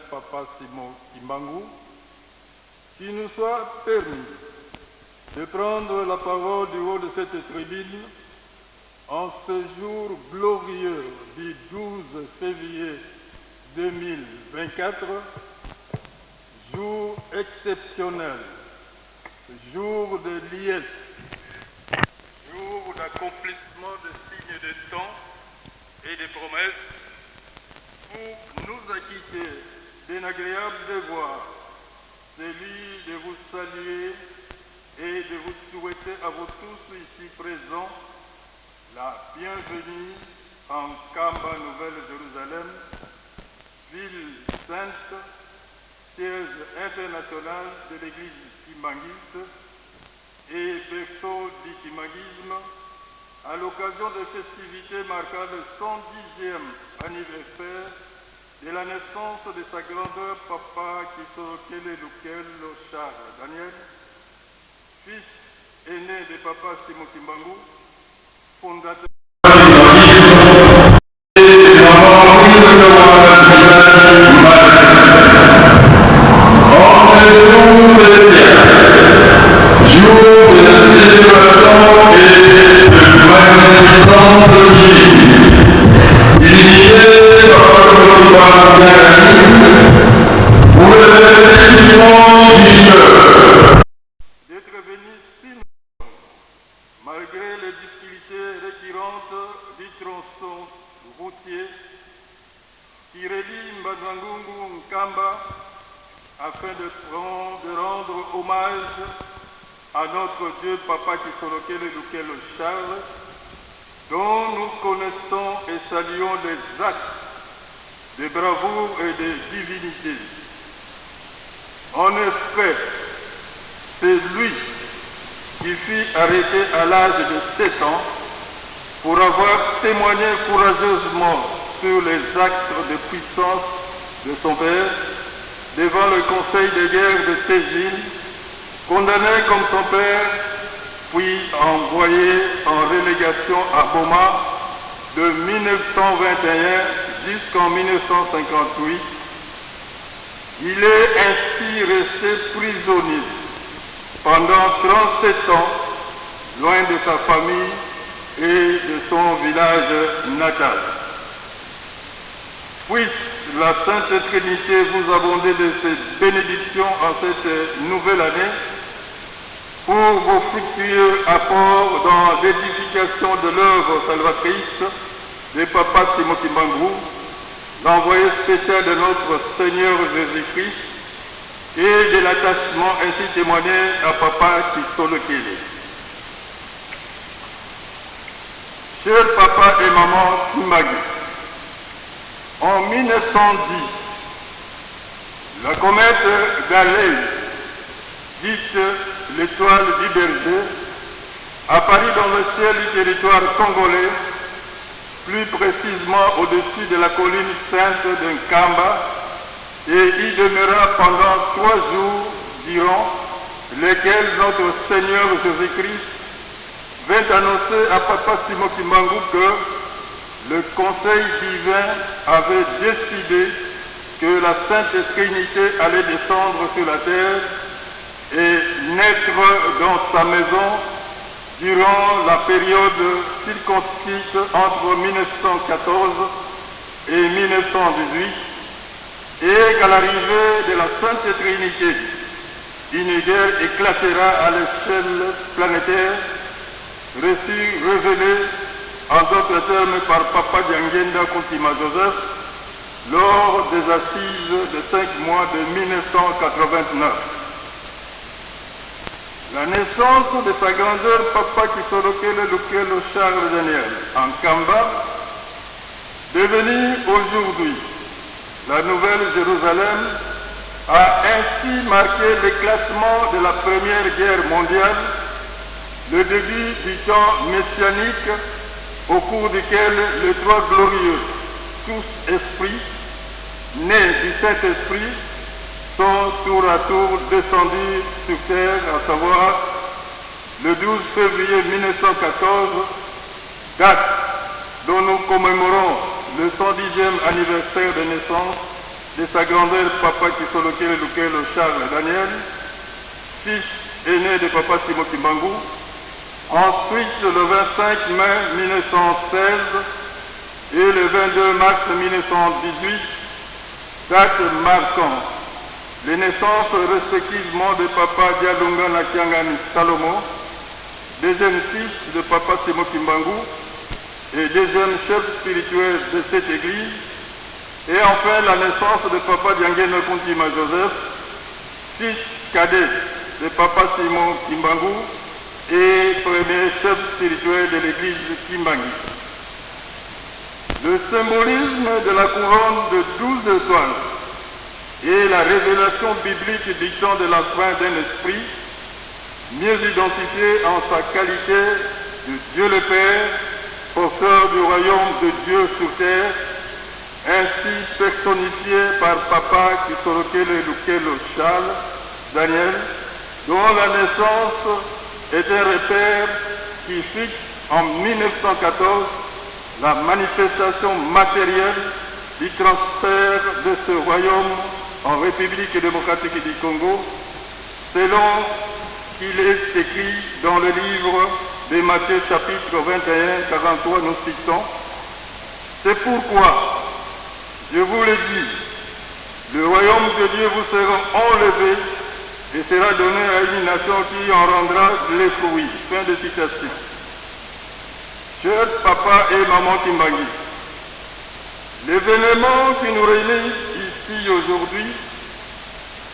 Papa Simon Kimbangu, qu'il nous soit permis de prendre la parole du haut de cette tribune en ce jour glorieux du 12 février 2024, jour exceptionnel, jour de liesse, jour d'accomplissement de signes de temps et de promesses, pour nous acquitter d'un agréable devoir, celui de vous saluer et de vous souhaiter à vous tous ici présents la bienvenue en Kamba Nouvelle-Jérusalem, ville sainte, siège international de l'église kimbanguiste et berceau du kimbanguisme, à l'occasion des festivités marquant le 110e anniversaire de la naissance de sa grandeur Papa Kisorokele Lukelo Charles Daniel, fils aîné de Papa Simon Kimbangu, fondateur malgré les difficultés récurrentes du tronçon routier qui relie Mbazangungu Nkamba afin de rendre hommage à notre Dieu Papa Kisorokele Lukelo Charles, dont nous connaissons et saluons les actes de bravoure et de divinité. En effet, c'est lui qui fut arrêté à l'âge de 7 ans pour avoir témoigné courageusement sur les actes de puissance de son père devant le conseil de guerre de Tégine, condamné comme son père, puis envoyé en relégation à Boma de 1921 jusqu'en 1958. Il est ainsi resté prisonnier pendant 37 ans, loin de sa famille et de son village natal. Puisse la Sainte Trinité vous abonder de ses bénédictions en cette nouvelle année pour vos fructueux apports dans l'édification de l'œuvre salvatrice de Papa Simon Kimbangu, l'envoyé spécial de notre Seigneur Jésus-Christ, et de l'attachement ainsi témoigné à Papa Kisorokele. Chers papa et maman Kimbangui, en 1910, la comète Galiléo, dite l'étoile du berger, apparut dans le ciel du territoire congolais, plus précisément au-dessus de la colline sainte de Nkamba, et y demeura pendant 3 jours durant, lesquels notre Seigneur Jésus-Christ vint annoncer à Papa Simon Kimbangu que le Conseil divin avait décidé que la Sainte Trinité allait descendre sur la terre et naître dans sa maison durant la période circonscrite entre 1914 et 1918, et qu'à l'arrivée de la Sainte Trinité, une guerre éclatera à l'échelle planétaire, révélé en d'autres termes par Papa Diangenda Kuntima Joseph lors des assises de 5 mois de 1989. La naissance de sa grandeur Papa Kisolokele Lukelo Charles Daniel en Kamba, devenue aujourd'hui la Nouvelle Jérusalem, a ainsi marqué l'éclatement de la Première Guerre mondiale, le début du temps messianique au cours duquel les 3 glorieux, tous esprits, nés du Saint-Esprit, sont tour à tour descendus sur terre, à savoir le 12 février 1914, date dont nous commémorons le 110e anniversaire de naissance de sa grandeur Papa Kisolokele Lukelo Charles Daniel, fils aîné de Papa Simon Kimbangu. Ensuite, le 25 mai 1916 et le 22 mars 1918, date marquant les naissances respectivement de Papa Dialunga Nakiangani Salomo, deuxième fils de Papa Simon Kimbangu et deuxième chef spirituel de cette église, et enfin la naissance de Papa Diangenda Kuntima Joseph, fils cadet de Papa Simon Kimbangu et premier chef spirituel de l'église de Kimbangi. Le symbolisme de la couronne de 12 étoiles et la révélation biblique dictant de la fin d'un esprit, mieux identifié en sa qualité de Dieu le Père, porteur du royaume de Dieu sur terre, ainsi personnifié par Papa Kisolokele Lukelo Charles Daniel, dont la naissance est un repère qui fixe en 1914 la manifestation matérielle du transfert de ce royaume en République démocratique du Congo, selon qu'il est écrit dans le livre de Matthieu chapitre 21, 43, nous citons: c'est pourquoi, je vous le dis, le royaume de Dieu vous sera enlevé et sera donné à une nation qui en rendra les fruits. Fin de citation. Chers papa et maman Kimbangui, l'événement qui nous réunit ici aujourd'hui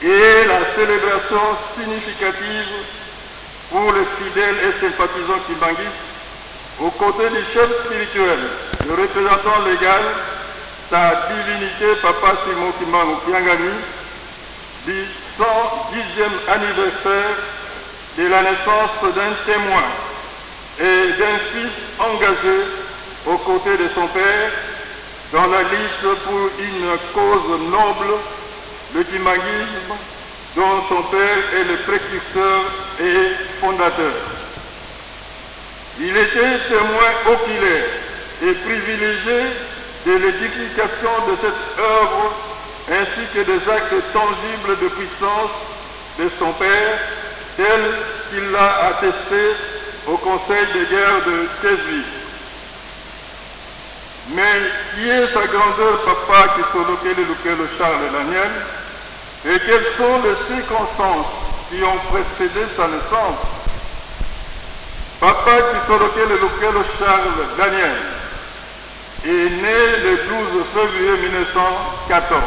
est la célébration significative pour les fidèles et sympathisants kimbanguistes, aux côtés du chef spirituel, le représentant légal, sa divinité Papa Simon Kimbangu Kiangani, du 110e anniversaire de la naissance d'un témoin et d'un fils engagé aux côtés de son père dans la lutte pour une cause noble, le kimbanguisme, dont son père est le précurseur et fondateur. Il était témoin oculaire et privilégié de l'édification de cette œuvre ainsi que des actes tangibles de puissance de son père, tel qu'il l'a attesté au Conseil de guerre de Thésée. Mais qui est sa grandeur Papa Kisolokele Lukelo Charles Daniel, et quelles sont les circonstances qui ont précédé sa naissance? Papa Kisolokele Lukelo Charles Daniel est né le 12 février 1914.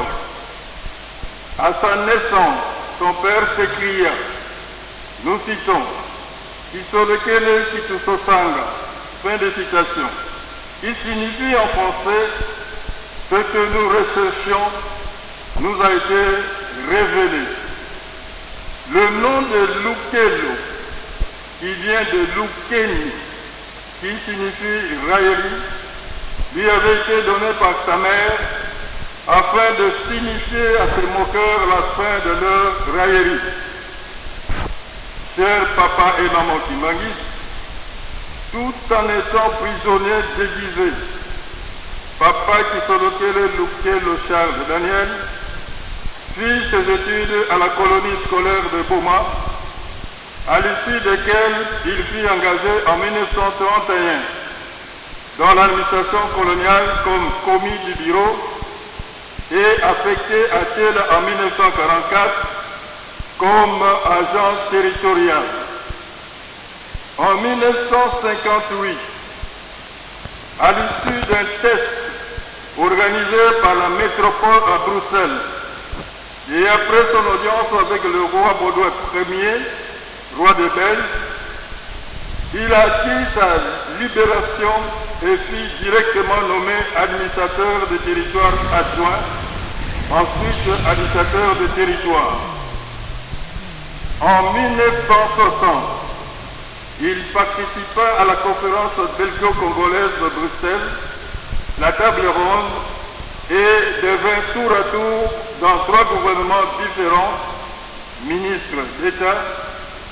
À sa naissance, son père s'écria, nous citons, Kisolokele Kitusosanga, fin de citation. qui signifie en français « ce que nous recherchions nous a été révélé ». Le nom de Lukelo, qui vient de Lukeni, qui signifie raillerie, lui avait été donné par sa mère afin de signifier à ses moqueurs la fin de leur raillerie. Chers papa et maman Kimbangis, tout en étant prisonnier déguisé, papa Kisolokele Lukelo Charles Daniel fit ses études à la colonie scolaire de Boma, à l'issue desquelles il fut engagé en 1931 dans l'administration coloniale comme commis du bureau et affecté à Thiel en 1944 comme agent territorial. En 1958, à l'issue d'un test organisé par la métropole à Bruxelles et après son audience avec le roi Baudouin Ier, roi de Belge, il acquit sa libération et fut directement nommé administrateur de territoire adjoint, ensuite administrateur de territoire. En 1960, il participa à la conférence belgo-congolaise de Bruxelles, la table ronde, et devint tour à tour dans 3 gouvernements différents, ministre d'État,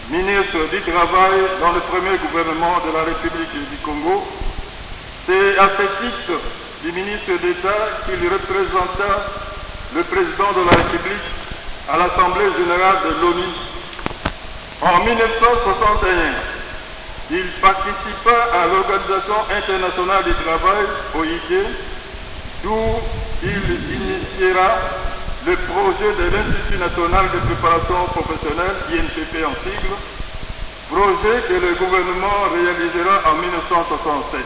ministre du Travail dans le premier gouvernement de la République du Congo. C'est à ce titre du ministre d'État qu'il représenta le président de la République à l'Assemblée générale de l'ONU. En 1961, il participa à l'Organisation internationale du travail, OIT, d'où il initiera le projet de l'Institut national de préparation professionnelle, INPP en sigle, projet que le gouvernement réalisera en 1967.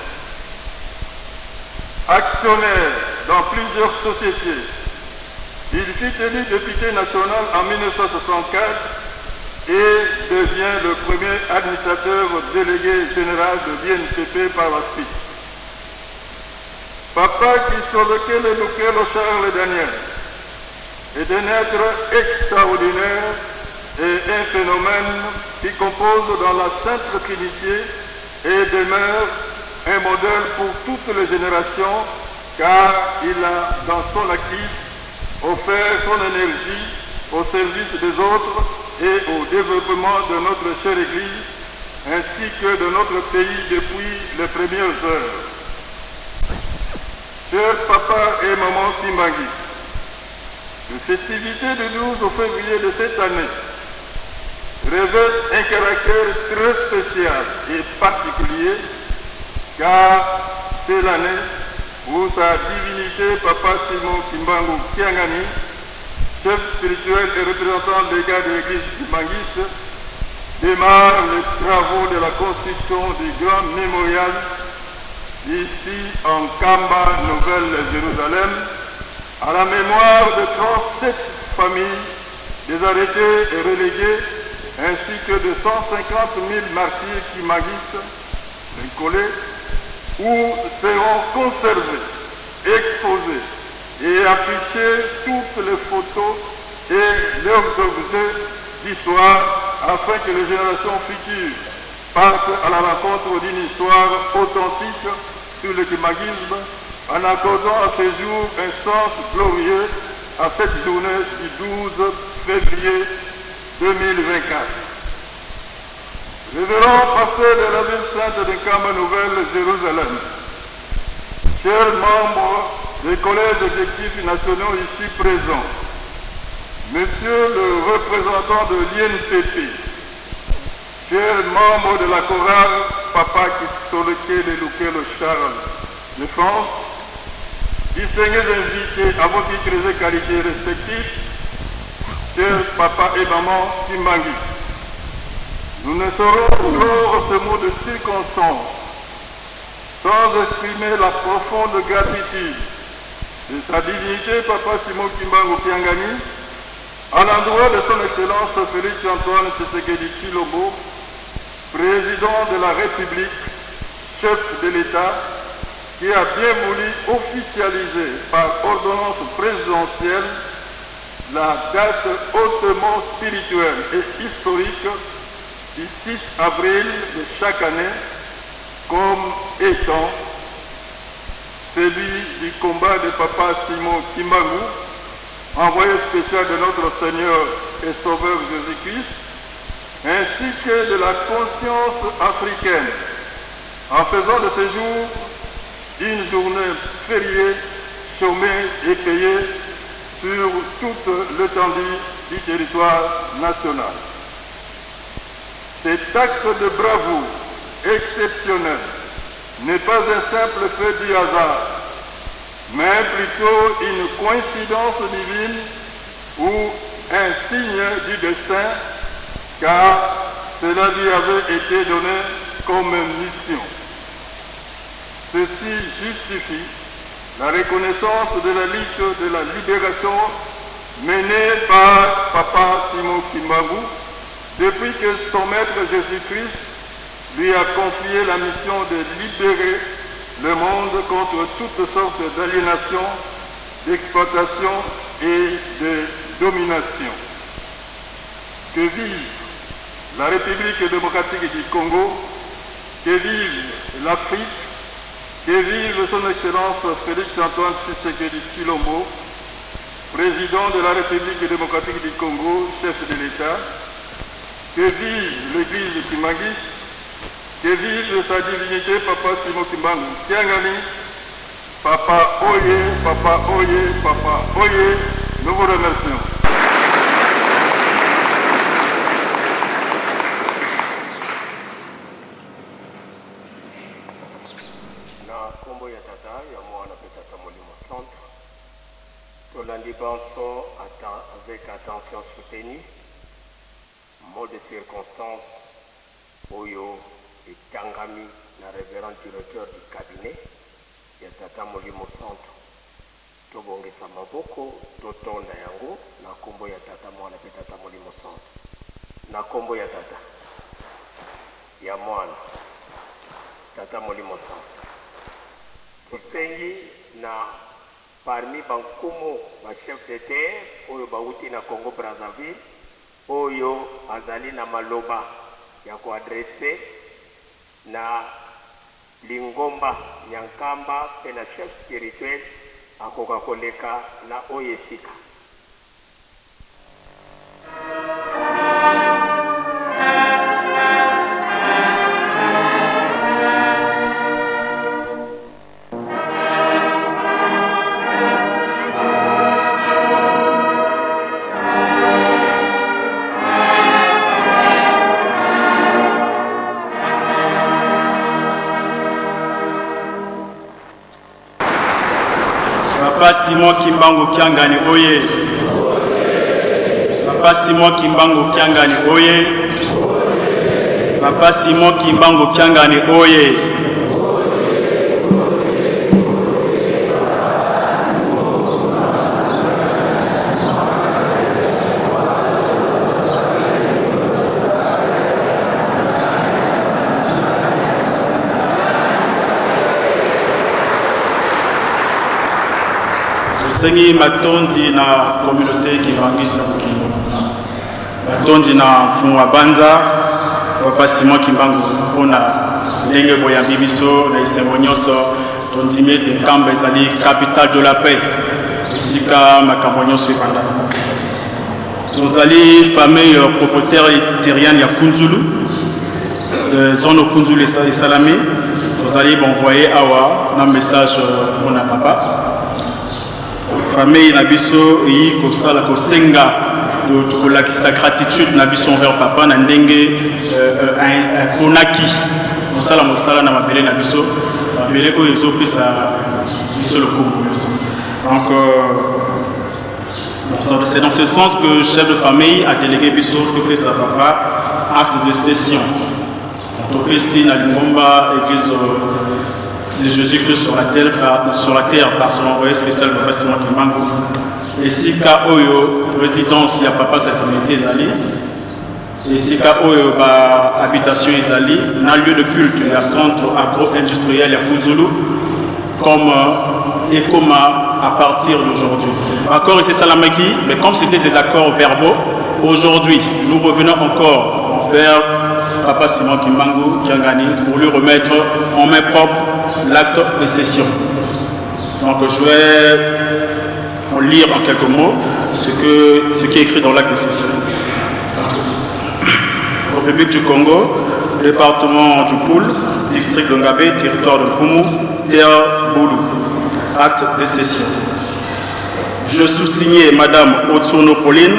Actionnaire dans plusieurs sociétés, il fut élu député national en 1964 et devient le premier administrateur délégué général de l'INPP par la suite. Papa Kisolokele Lukelo Charles Daniel est un être extraordinaire et un phénomène qui compose dans la Sainte Trinité et demeure un modèle pour toutes les générations car il a dans son actif offert son énergie au service des autres et au développement de notre chère Église ainsi que de notre pays depuis les premières heures. Chers papa et maman Kimbangis, les festivités du 12 février de cette année revêtent un caractère très spécial et particulier car c'est l'année où sa divinité Papa Simon Kimbangu Kiangani, chef spirituel et représentant légal de l'église kimbangiste, démarre les travaux de la construction du grand mémorial ici en Kamba, Nouvelle-Jérusalem, à la mémoire de 37 familles, des arrêtés et relégués, ainsi que de 150 000 martyrs kimbangustes, collés, où seront conservés, exposés et affichés toutes les photos et leurs objets d'histoire afin que les générations futures partent à la rencontre d'une histoire authentique sur le kimbanguisme en accordant à ce jour un sens glorieux à cette journée du 12 février 2024. Révérend pasteur de la ville sainte de Kamba Nouvelle-Jérusalem, chers membres des collèges exécutifs nationaux ici présents, monsieur le représentant de l'INPP, chers membres de la chorale Papa Kisolokele Lukelo Charles de France, distingués invités à vos titres et qualités respectifs, chers papa et maman Kimbangis, nous ne saurons clore ce mot de circonstance sans exprimer la profonde gratitude de sa divinité Papa Simon Kimbangu Kiangani à l'endroit de son Excellence Félix Antoine Tshisekedi Tshilombo, président de la République, chef de l'État, qui a bien voulu officialiser par ordonnance présidentielle la date hautement spirituelle et historique du 6 avril de chaque année comme étant celui du combat de Papa Simon Kimbangu, envoyé spécial de notre Seigneur et Sauveur Jésus-Christ, ainsi que de la conscience africaine, en faisant de ce jour une journée fériée, chômée et payée sur toute l'étendue du territoire national. Cet acte de bravoure exceptionnel n'est pas un simple fait du hasard, mais plutôt une coïncidence divine ou un signe du destin, car cela lui avait été donné comme mission. Ceci justifie la reconnaissance de la lutte de la libération menée par Papa Simon Kimbangu depuis que son maître Jésus-Christ lui a confié la mission de libérer le monde contre toutes sortes d'aliénation, d'exploitation et de domination. Que vive la République démocratique du Congo, que vive l'Afrique, que vive son Excellence Félix Antoine Tshisekedi Tshilombo, président de la République démocratique du Congo, chef de l'État, que vive l'Église Kimangiste, que vive sa divinité Papa Simon Kimbangu Kiangani, Papa Oye, Papa Oye, Papa Oye, nous vous remercions. Na kombo ya tata ya mwana pe tata Molimo Centre, tolandi banso avec attention soutenue, mot de circonstance oyo etangami na révérend directeur du cabinet ya tata Molimo Centre. Tobongisa maboko totonda yango na kombo ya tata mwana pe tata Molimo Centre, na kombo ya tata ya mwana tata Molimo Centre. Sosengi na parmi bankumu ba chef de terre oyo bauti na Congo Brazzaville oyo azali na maloba ya kuadresse na Lingomba Nyankamba pe na chef spirituel akoka koleka na oyesika. Papa Simon Kimbangu Kiangani oye. Papa Simon Kimbangu Kiangani oye. Papa Simon Kimbangu Kiangani oye. Sengi matonzi na communauté kimbangista matonzi na mfumu wa banza Papa Simon Kimbangu mpona ndenge boyambi biso na isengo nyonso tonzimi ete Nkamba ezali capitale de la paix esika makambo nyonso ebanda. Tozali famille propriétaire terrienne ya Kunzulu de zone Kunzulu esalami tozali bonvoyer awa na message mpona papa. Famille Nabiso et Kosala Kosenga de sa gratitude Nabiso envers papa Nandenge Konaki Mosala Mosala na mabele Nabiso mabele ko ezo pesa biso le Congo. Donc c'est dans ce sens que le chef de famille a délégué biso que sa papa acte de cession. Donc ici na Lingomba église de Jésus-Christ sur la terre par son envoyé spécial Papa Simon Kimbangu. Et si ka oyo résidence ya papa Satimete ezali, et si ka oyo ba habitation ezali, na lieu de culte ya centre agro-industriel ya Kunzulu, comme ECOMA à partir d'aujourd'hui. Accord ici Salamaki, mais comme c'était des accords verbaux, aujourd'hui, nous revenons encore vers Papa Simon Kimbangu Kiangani pour lui remettre en main propre l'acte de cession. Donc je vais lire en quelques mots ce qui est écrit dans l'acte de cession. République du Congo, département du Poul, district de Ngabé, territoire de Poumou, terre Boulou. Acte de cession. Je sous-signais Madame Otsuno Pauline,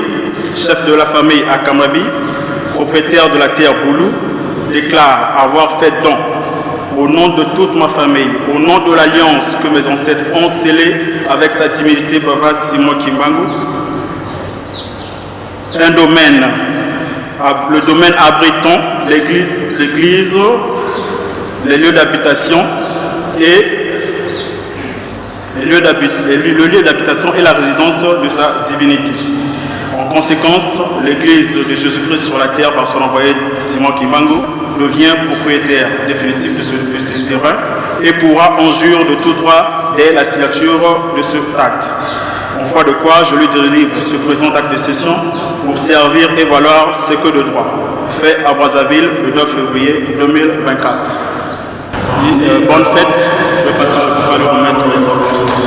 chef de la famille à Kamabi, propriétaire de la terre Boulou, déclare avoir fait don au nom de toute ma famille, au nom de l'alliance que mes ancêtres ont scellée avec sa divinité Baba Simon Kimbangu, un domaine, le domaine abritant l'église, les lieux d'habitation et le lieu d'habitation et la résidence de sa divinité. En conséquence, l'église de Jésus-Christ sur la terre par son envoyé Simon Kimbangu devient propriétaire définitif de ce terrain et pourra en jure de tout droit dès la signature de ce acte. En foi de quoi je lui délivre ce présent acte de cession pour servir et valoir ce que de droit. Fait à Brazzaville le 9 février 2024. Bonne fête. Je vais passer, je ne peux pas le remettre au ceci.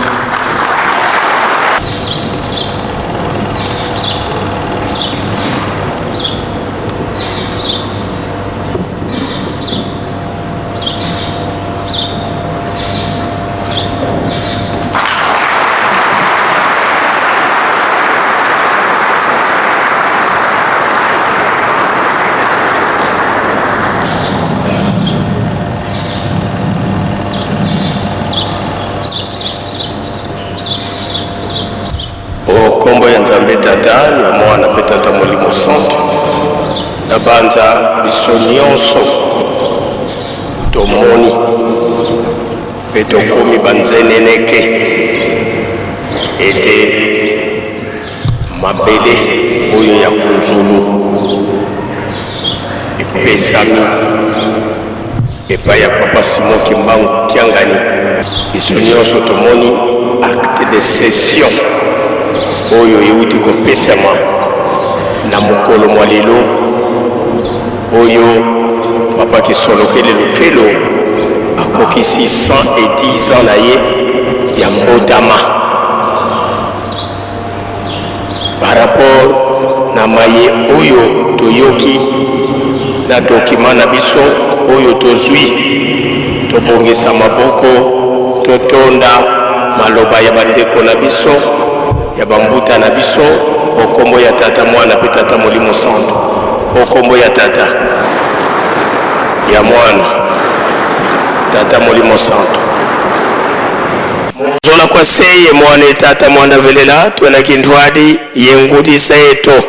Kombo ya Nzambe Tata ya mwana pe Tata Molimo Santo na banza biso nyonso tomoni pe tokomi banzeneneke ete mabele oyo ya kunzulu epesami epai ya Papa Simon Kimbangu Kiangani. Biso nyonso tomoni acte de cession oyo euti kopesama na mokolo mwa lelo oyo Papa Kisolokele Lukelo akokisi 110 ans na ye ya mbotama par rapport na maye oyo toyoki na dokima na biso oyo tozwi tobongisa maboko totonda maloba ya bandeko na biso ya bambuta na biso okombo ya Tata Mwana pe Tata Molimo Santo, okombo ya Tata ya Mwana Tata Molimo Santo. Zola kwa seye mwane Tata Mwanda velela tuena kindwadi yengudi seto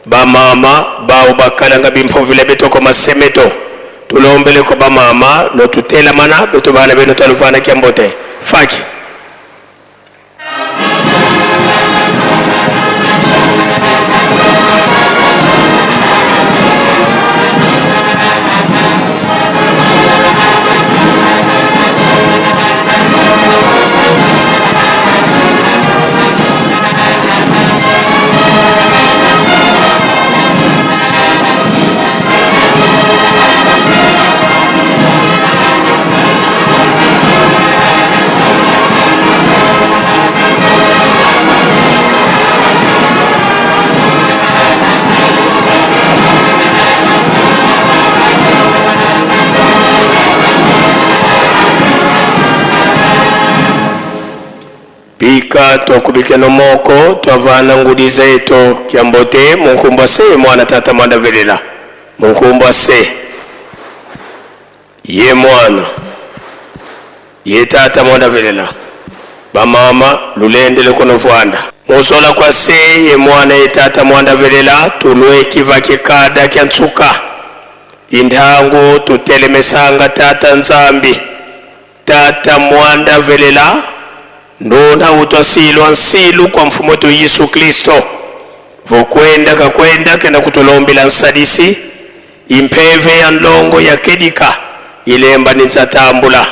ba mama bao bakalanga bimpovile betoko masemeto tulombele ko ba mama no tutela mana beto bana beno talufana kiambote faki. Pika tokubike no moko twavana ngudi zeto kiambote munkumba se mwana Tata Mwanda velela munkumba se ye mwana ye Tata Mwanda velela ba mama lulendele kono vwanda musola kwa se ye mwana ye Tata Mwanda velela tulwe kiva kikada kyansuka indangu tutelemesanga Tata Nzambi Tata Mwanda velela ndona utwasilwa nsilu kwa mfumo wetu Yesu Kristo vokwenda kakwenda kenda kutulombela nsadisi impeve ya nlongo ya kedika ilemba ninzatambula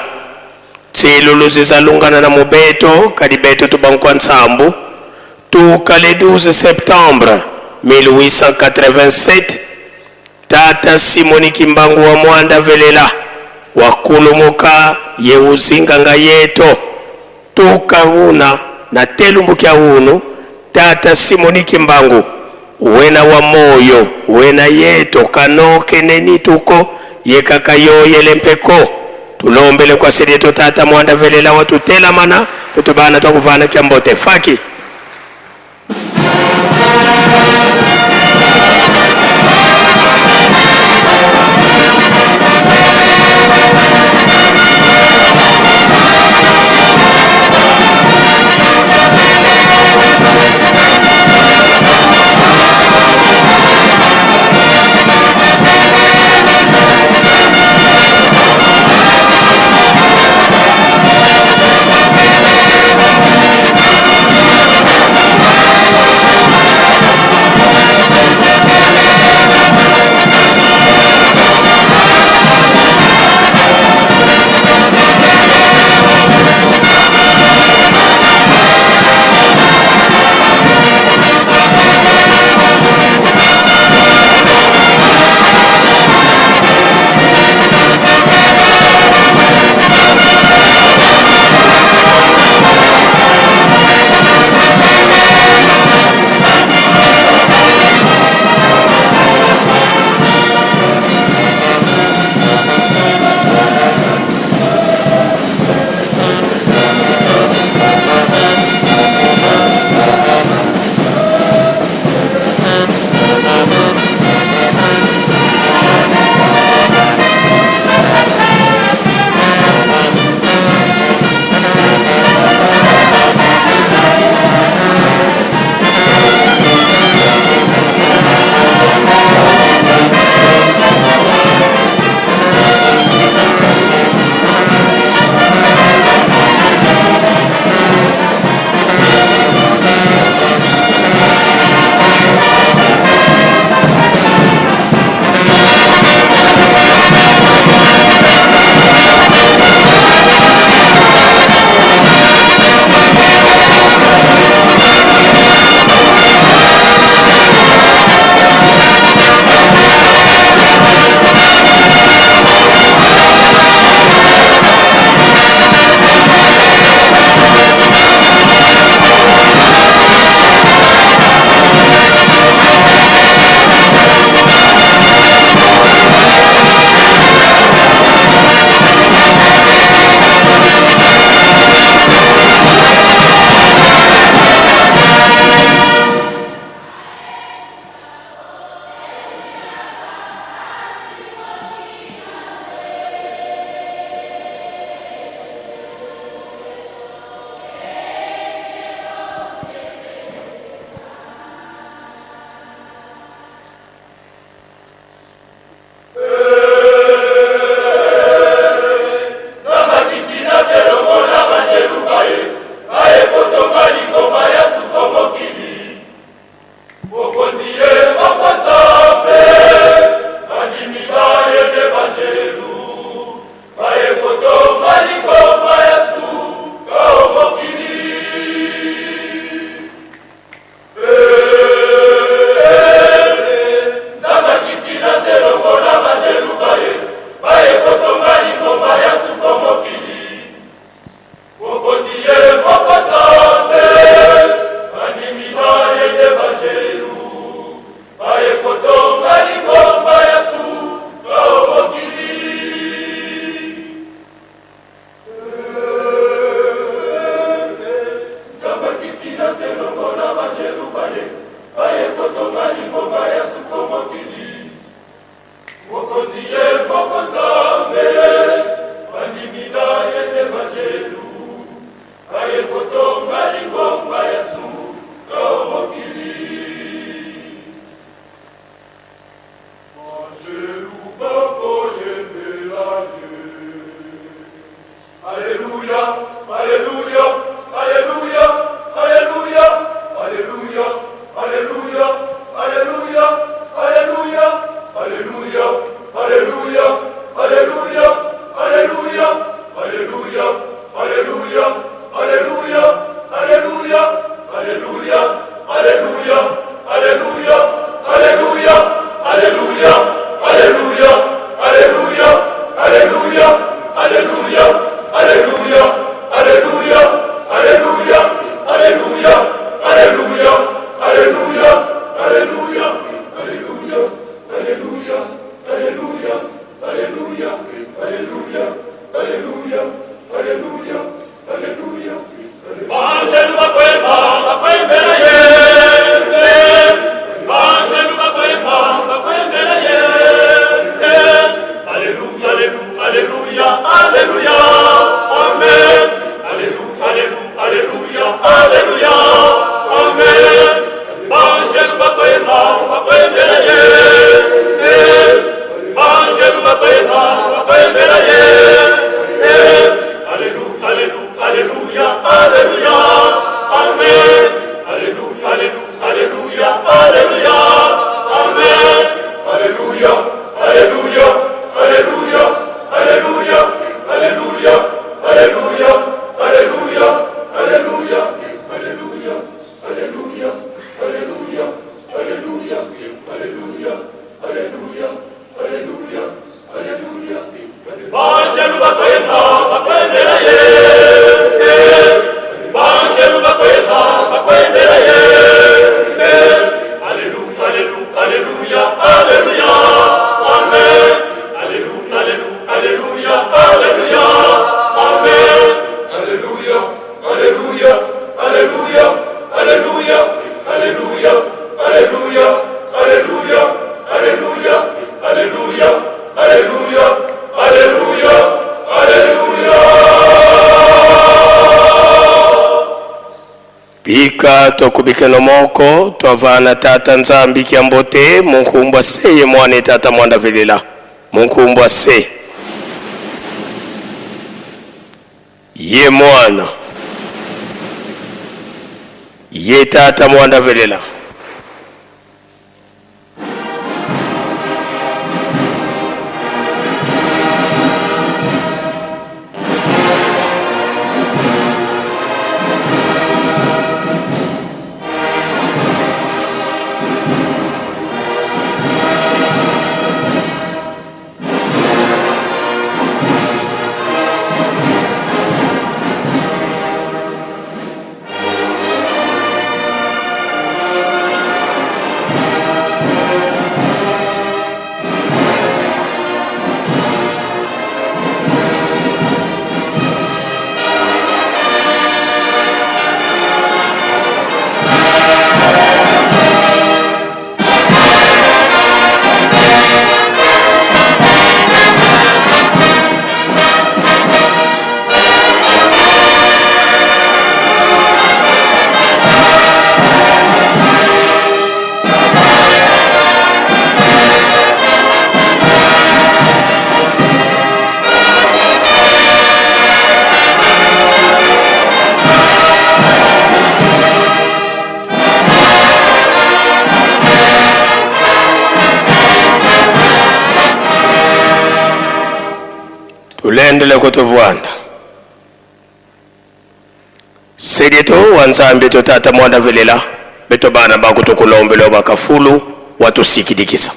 tsilulu zizalungana na mubeto kadibeto tubankwa nsambu tuka le 12 septembre 1887 tata Simoni Kimbangu wa Mwanda Velela wakulumuka yeuzinganga yeto tuka una na telumbu kya unu tata Simoni Kimbangu wena wa moyo wena yeto kanoke neni tuko yekakayo yelempeko tulombele kwa sedeto tata Mwanda Velela watutela mana tutubana tukuvana kiambote faki Tokubikeno moko twavana tata nzambi kiambote munkumbwa se ye mwane tata mwanda velela munkumbwa se ye mwana ye tata mwanda velela ulendele kutuvuanda sedeto wanzambe to tata mwanda velela beto bana bakutukulombelo bakafulu watusikidikisa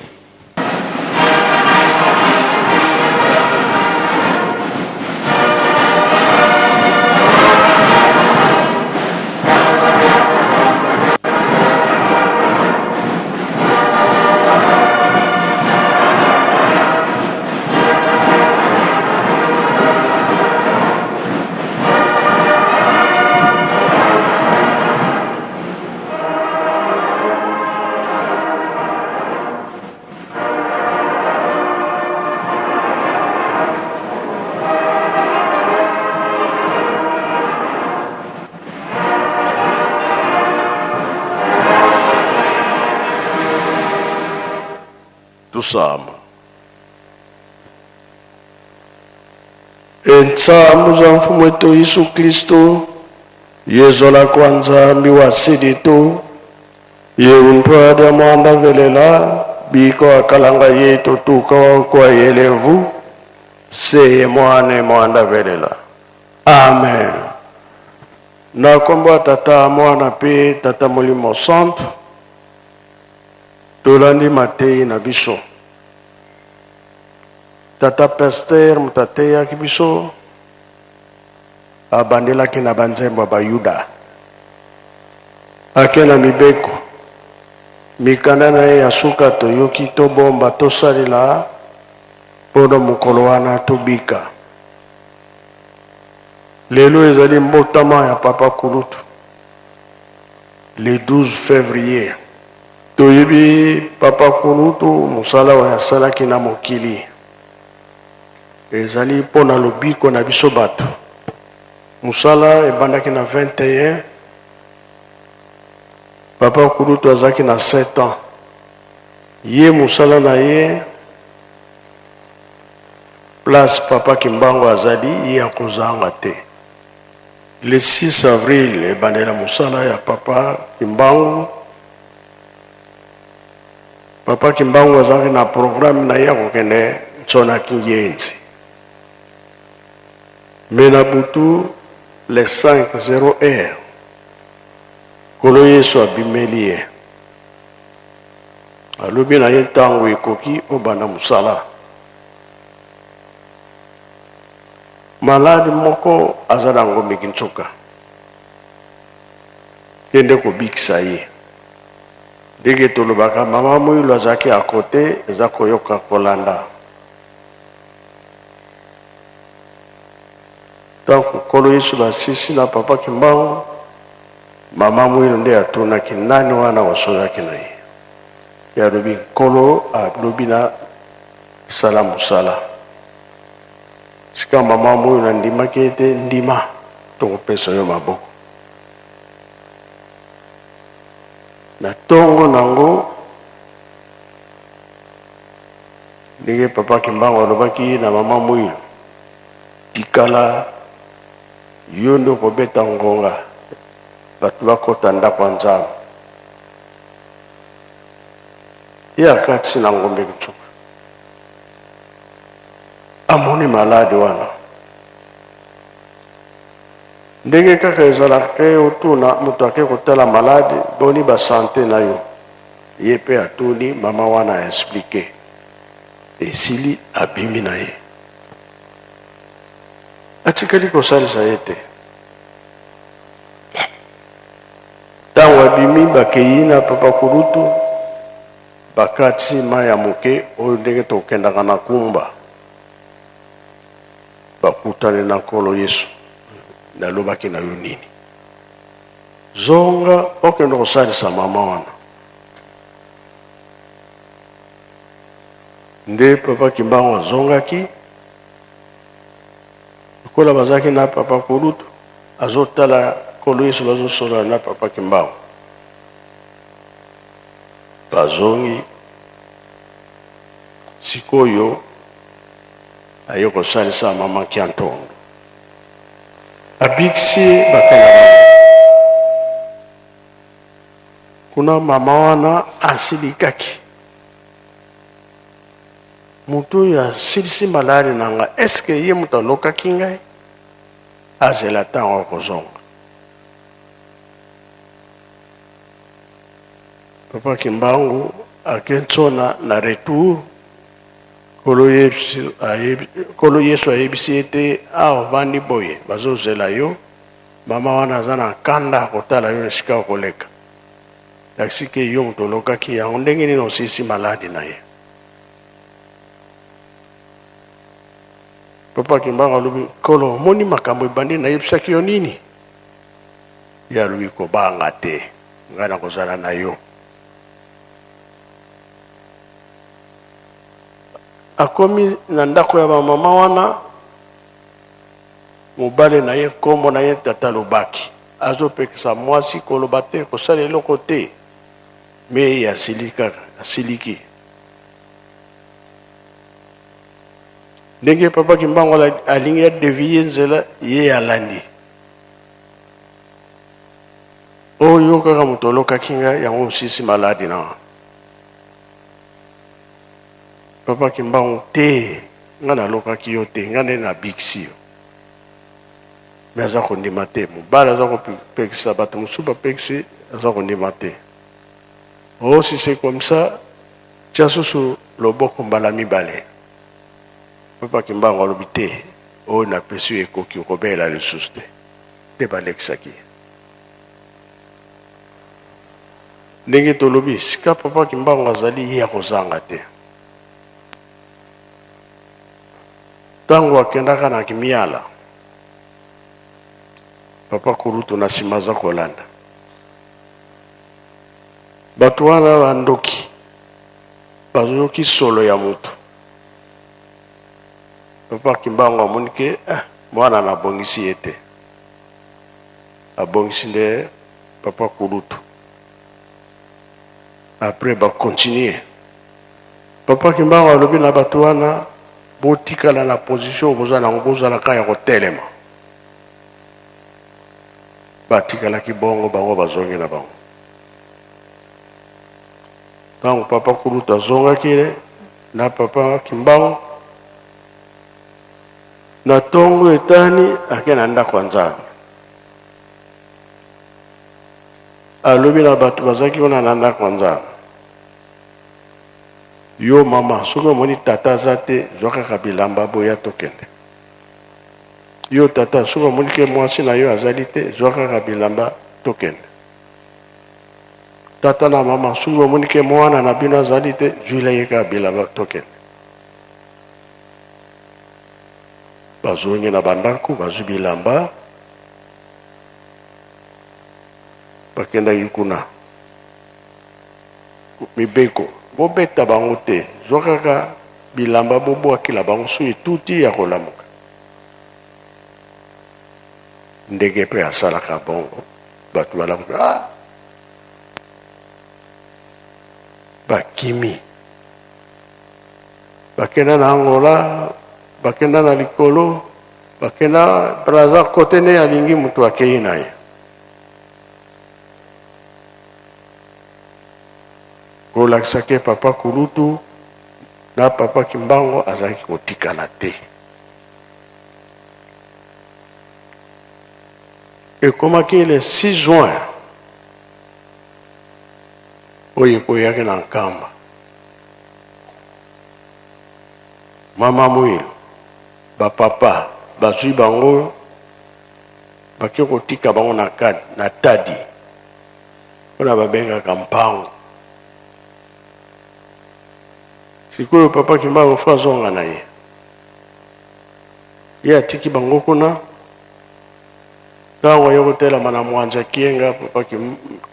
tusama. Entsamu za mfumo wetu Yesu Kristo yezo la kwanza miwa siditu ye untwada ya mwanda velela biko akalanga yetu tukawa kwa yelevu seye mwane mwanda velela. Amen. Na komba tata mwana pe tata mulimo centre tolandi matei na biso tata pasteur mutateya kibiso abandela kina banzembo ba Yuda akena mibeko mikanda na ya suka toyoki to bomba to salila podo mukolo wana tobika lelo ezali mbotama ya papa Kulutu le 12 février. Toyebi papa Kulutu musala wa yasalaki na mokili ezali pona lobiko na biso bato. Musala ebandaki na 21. Papa Kulutu azaki na 7 ans. Ye musala na ye place papa Kimbangu azali ye akozanga te. Le 6 avril ebandela musala ya papa Kimbangu. Papa Kimbangu azaki na programme na ye akokende Ntsona Kinyenzi. Mena butu le 5-0 Kolo Yesu abimeli ye. Alobi na ye ntango ekoki obanda musala. Maladi moko azala ngombe Kinchoka. Kende kobikisa ye. Dege tolobaka mama Muilu azaki à côté eza koyoka kolanda. Donc Kolo Yesu basisi na papa Kimbangu, mama Muilu nde atunaki nani wana wasolaki na ye. Ya lobi Kolo alobi na sala musala. Sika mama Muilu na ndimaki ete ndima tokopesa yo maboko. Na tongo nango ndenge papa Kimbangu alobaki na mama Muilu, tikala yo ndo kobeta ngonga bato bakota ndako Nzambe. Ye akatisi na ngombe Kinchoka. Amoni maladi wana. Ndenge kaka ezalaka otuna mutu ake kotala maladi boni ba santé na yo. Ye pe atuni mama wana a expliqué. Esili abimi na ye. Atikali kosalisa ye te. Tango abimi bakeyi na papa Kulutu bakati maya muke oyo ndenge tokendaka na kumba. Bakutane na Kolo Yesu. Nalobaki na yo nini. Zonga okende kosalisa mama wana. Nde papa Kimbangu azongaki. Kola bazaki na papa Kulutu azotala Kolo Yesu bazosola na papa Kimbangu. Bazongi sikoyo ayo kosalisa mama Kiantondo. Abiksi bakana. Kuna mama wana asilikaki. Mutu ya silisi malari nanga. Eske ye mutu aloka kingai? Azela tango kozonga. Papa Kimbangu akentsona na retour. Kolo Yesu ayebisi ete avandi boye bazozela yo. Mama wana aza na kanda kotala yo esika okoleka. Yakisike yo mutu olokaki yango ndenge nini osisi maladi na ye. Papa Kimbangu alobi Kolo moni makambo ebandi nayebisaki yo nini? Ye alobi kobanga te ngai nakozala na yo. Akomi na ndako ya mama wana mobale na ye kombo na ye tata Lobaki. Azopekisa mwasi koloba te kosala eloko te. Me ya asiliki. Ndenge papa Kimbangu alingi adeviye nzela ye alandi. Oyo kaka mutu olokaki ngai yango osisi maladi na. Papa Kimbangu te nga nalokaki yo te nga nde na biksi yo. Me aza kondima te. Mobala aza kopekisa bato mosusu bapekisi aza kondima te. Oh si c'est comme ça tia susu loboko mbala mibale. Papa Kimbangu alobi te oyo napesi yo ekoki okobela lisusu te. Nde balekisaki. Ndenge tolobi sika papa Kimbangu azali ye akozanga te. Tango akendaka na Kimiala papa Kulutu na simaza kolanda bato wana bandoki bazoyoki solo ya mutu papa Kimbangu amoni ke mwana na bongisi ete abongisi nde papa Kulutu après continuer papa Kimbangu alobi na bato wana botikala na position bozala nango bozalaka ya kotelema batikalaki bongo bango bazongi na bango ntango papa Kulutu azongaki na papa Kimbangu na tongo etani ake na ndako ya Nzambe alobi na bato bazalaki wana na ndako ya Nzambe yo mama soki omoni tata aza te zwa kaka bilamba boya tokende yo tata soki omoni ke mwasi na yo azali te zwa kaka bilamba tokende tata na mama soki omoni ke mwana na bino azali te zwila ye kaka bilamba tokende bazongi na bandako bazwi bilamba bakendaki kuna mibeko bobeta bango te zwa kaka bilamba bobwakila bango so etuti ya kolamuka ndenge mpe asalaka bongo bato balamuka bakimi bakenda na Angola bakenda na likolo bakenda Braza kote ne alingi mutu akei na ye kolakisa ke papa Kulutu na papa Kimbangu azalaki kotikala te ekomaki le 6 juin oyo ekoyaki na Nkamba mama Mwilu bapapa bazwi bango bake kotika bango na tadi mpona babengaka mpango sikoyo papa Kimbangu fa zonga na ye atiki bango kuna ntango ye kotelama na mwanza kienga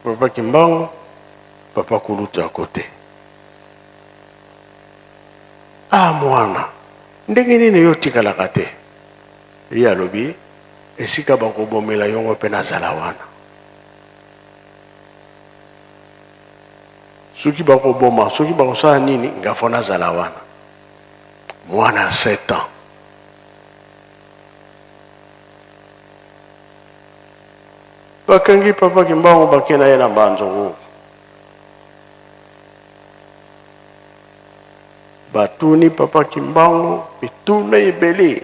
papa Kimbangu papa Kulutu ya kote mwana ndenge nini yo tikalaka te ye alobi esika bakobomela yongo mpe nazala wana soki bakoboma soki bakosala nini ngafo nazala wana mwana ya 7 ans bakangi papa Kimbangu bake na ye na banzongo batuni papa Kimbangu mituna ebele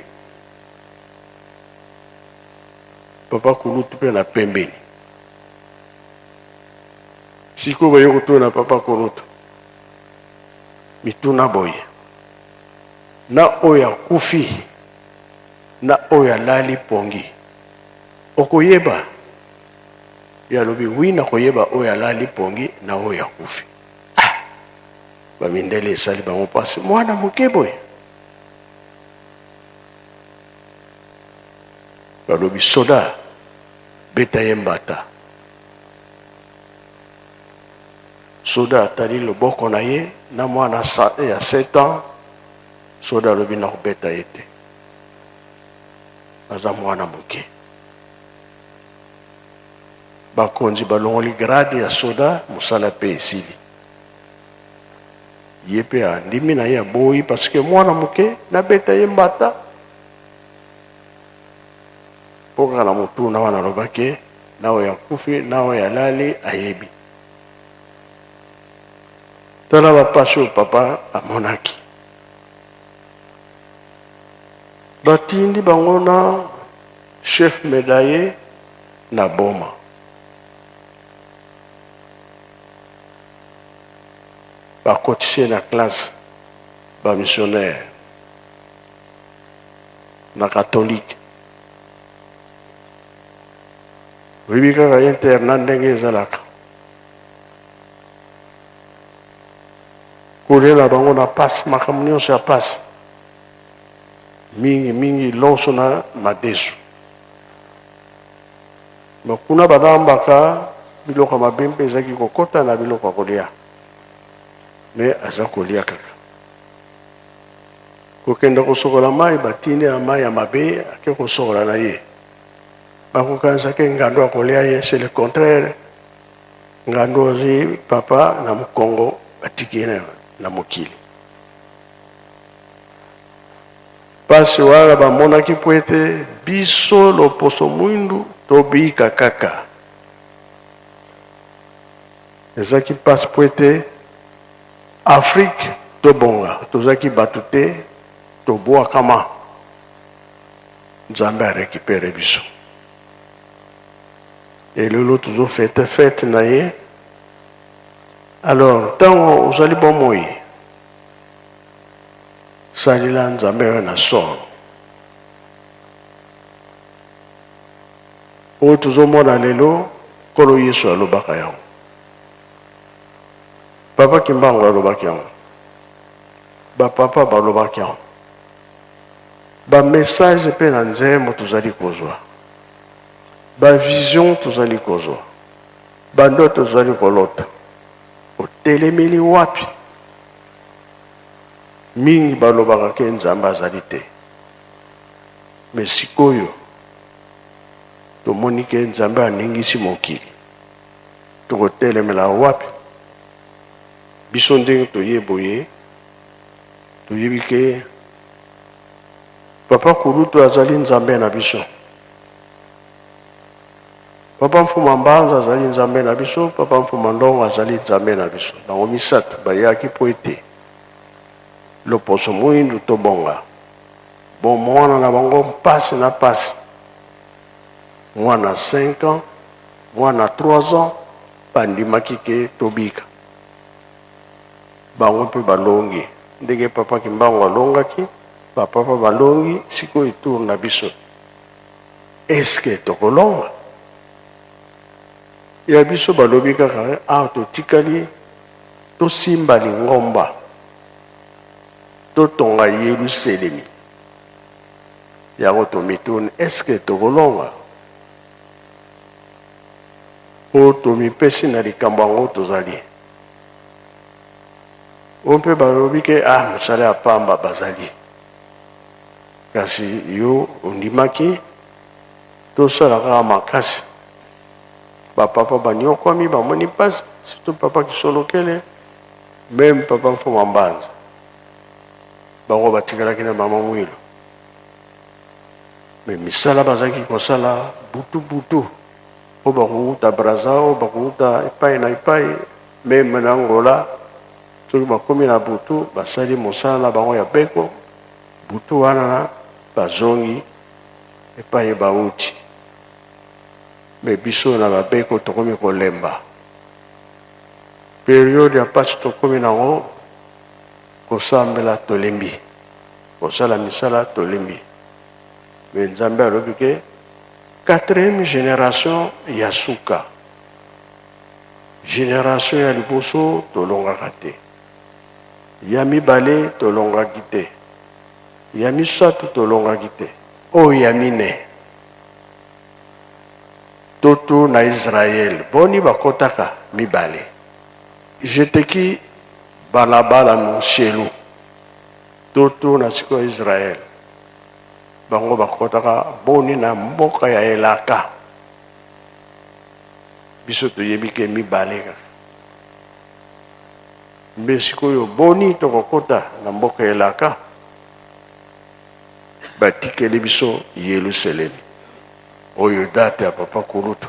papa Kulutu mpe na pembeni siko baye kotuna papa Kulutu mituna boye na oyo akufi na oyo alali pongi okoyeba yalobi wi na koyeba oyo alali pongi na oyo akufi bamindele esali bango pasi mwana moke boye balobi soda beta ye mbata soda atali loboko na ye na mwana ya 7 ans soda alobi na kobeta ye te aza mwana moke bakonzi balongoli grade ya soda mosala mpe esili ye mpe andimi na ye aboyi parceke mwana moke nabeta ye mbata mpo kaka na motuna wana alobaki na oyo akufi na oyo alali ayebi tala bapasi oyo papa amonaki batindi bango na chef médaillé na boma bakotise na classe bamissionnaire na catholique oyebi kaka internat ndenge ezalaka kolela bango na pasi makambo nyonso ya pasi mingi loso na madesu Mais kuna badambaka biloko mabe mpe ezaki kokota na biloko kolia. Mais aza kolia kaka. Kokenda kosokola mai batindi na mai ya mabe ake kosokola na ye. Bakokanisa ke ngando akolia ye, c'est le contraire. Ngando ozi papa na mukongo batiki na mokili. Pasi wala bamonaki poete biso loposo mwindu tobika kaka. Ezaki pasi poete Afrique tobonga, tozaki batute toboa kama Nzambe a récupéré biso. Et lelo toujours fête na ye. Alors, tango ozali bomoi salila Nzambe na solo. O tozomona lelo kolo Yesu alobaka yango. Papa Kimbangu alobaki yango. Ba papa balobaki yango. Ba message pe na nzembo tozali kozwa. Ba vision tozali kozwa. Ba ndoto tozali kolota. Otelemeli wapi? Mingi balobaka ke Nzambe azali te. Mais sikoyo tomoni ke Nzambe aningisi mokili. Tokotelemela wapi? Biso ndenge toyeboye toyebi ke papa Kulutu azali Nzambe na biso. Papa Mfuma Mbanza azali Nzambe na biso, papa Mfuma Ndongo azali Nzambe na biso. Bango misato bayaki po ete loposo mwindu tobonga. Bon mwana na bango mpasi na pasi. Mwana 5 ans, mwana 3 ans, pandimaki ke tobika. Bango pe balongi. Ndenge papa Kimbangu alongaki, papa balongi, siko itour na biso. Eske tokolonga? Ya biso balobi kaka totikali tosimba lingomba totonga Yerusalemi. Yango tomituni eske tokolonga? O tomipesi na likambo yango tozali. On peut balobi ke musala ya pamba bazali. Kasi yo undimaki tosala kaka makasi. Ba papa banyokwami bamoni pasi, surtout papa Kisolokele, même papa Mfuma Mbanza. Bango batikalaki na mama Mwilo. Mais misala bazaki kosala butu. O bakuuta Braza, o bakuuta epai na epai, même na Angola. Soki bakomi na butu, basali mosala na bango ya beko, butu wana na bazongi epai bauti. Mais biso na babeko tokomi kolemba. Période ya pasi tokomi nango kosambela tolembi. Kosala misala tolembi. Mais Nzambe alobi ke 4e génération ya suka. Génération ya liboso tolongaka te. Ya mibale tolongaki te. Ya misato tolongaki te. O ya mine. Toto na Israël. Boni bakotaka mibale. Jeteki balabala mshelu. Toto na siko Israël. Bango bakotaka boni na mboka ya elaka. Biso toyebike mibale kaka. Mbesiko yo boni tokokota na mboka elaka. Batikeli biso Yerusalemi. Oyo date ya papa Kulutu.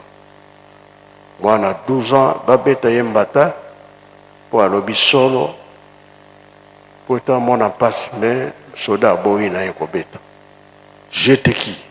Mwana 12 ans babeta yembata po alobi solo po eta mwana pasi me soda aboyi na ye kobeta. Jeteki.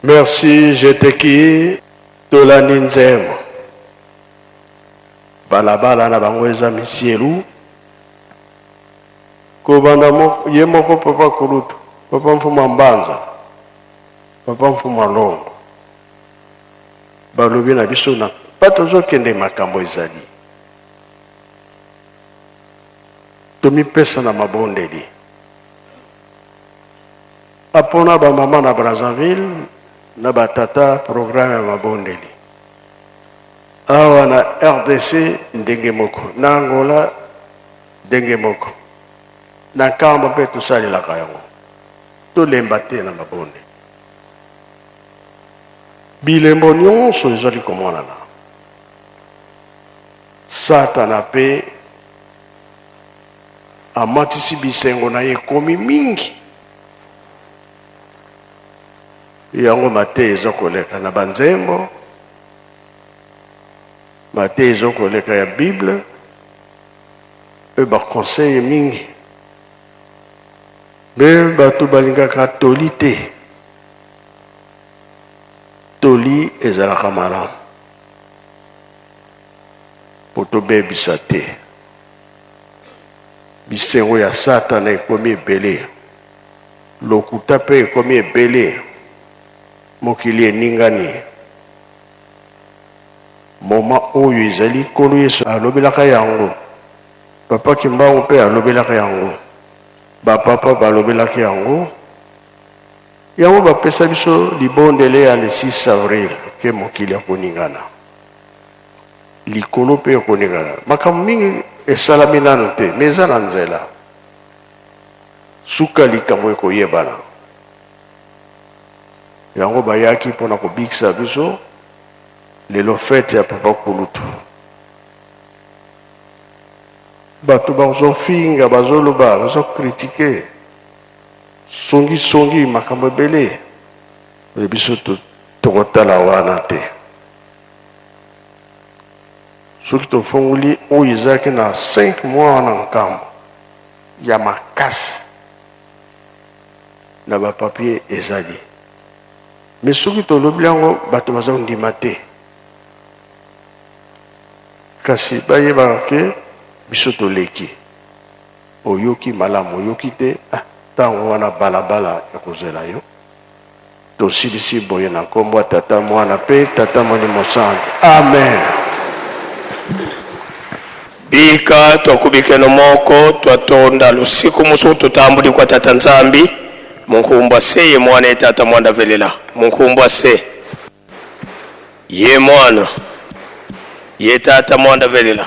Merci, jeteki tolandi nzembo. Balabala na bango eza misielu. Kobanda ye moko papa kulutu, papa mfuma mbanza, papa mfuma longo. Balobi na biso na patozo kende makambo ezali. Tomi pesa na mabondeli. Apona ba mama na Brazzaville, na batata programme ya mabondeli. Awa na RDC ndenge moko, na Angola ndenge moko. Na kamba pe tosalelaka yango. Tolemba te na mabonde. Bilembo nyonso ezali komonana. Satana pe amatisi bisengo na ye komi mingi. Yango mate ezo koleka na banzembo, mate ezo koleka ya Bible, e ba conseil mingi. Me batu balingaka toli te. Toli ezalaka malamu. Poto bebisa te. Bisengo ya Satana ekomi ebele. Lokuta pe ekomi ebele. Mokili eningani. Moma oyo ezali kolo Yesu alobelaka yango. Papa Kimbangu pe alobelaka yango. Bapapa balobelaki yango. Yango bapesa biso libondele ya le 6 avril ke mokili akoningana. Likolo pe akoningana. Makambo mingi esalami nanu te, meza na nzela. Suka likambo ekoyebana. Yango bayaki pona kobikisa biso lelo fete ya papa kulutu. Bato bazofinga, bazoloba, bazokritike. Songi makambo ebele. Biso tokotala wana te. Soki tofunguli oyo ezalaki na 5 mois na nkambo ya makasi na bapapier ezali. Mais soki tolobi yango bato bazondima te. kasi bayebaka ke biso toleki oyoki malamu oyoki te ntango wana balabala ya kozela yo tosilisi boye na nkombo ya tata mwana mpe tata molimo santu amen. Bika twakubikeno moko twatonda lusiku musu tutambuli kwa tata nzambi munkumba se ye mwana ye tata mwanda velela munkumba se ye mwana ye tata mwanda velela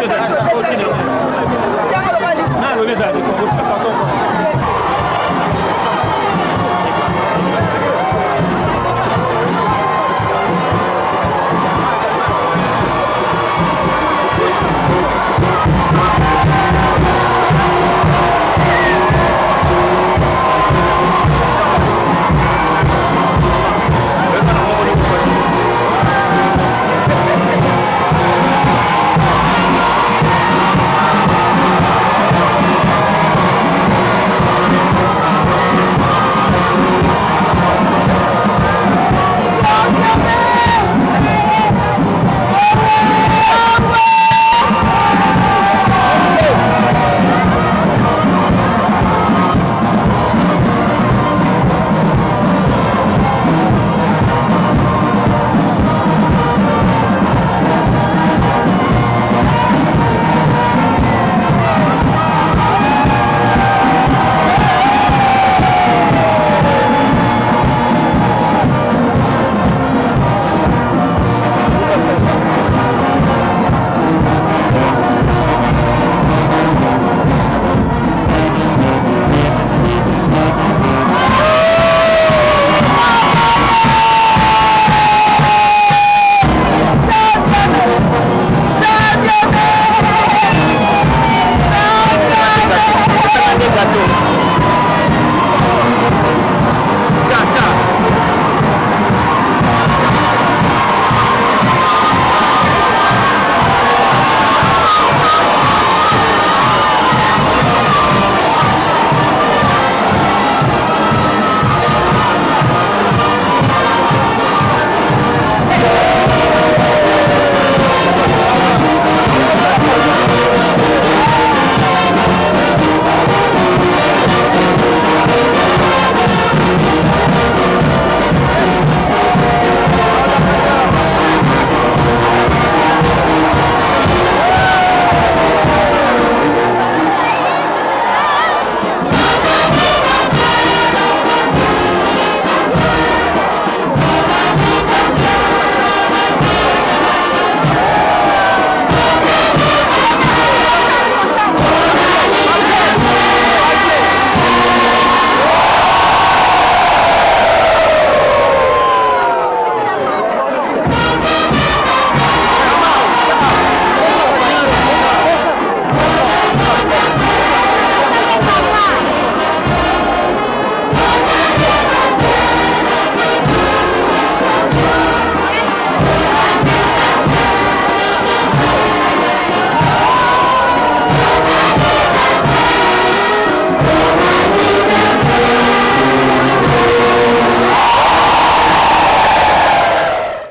Merci.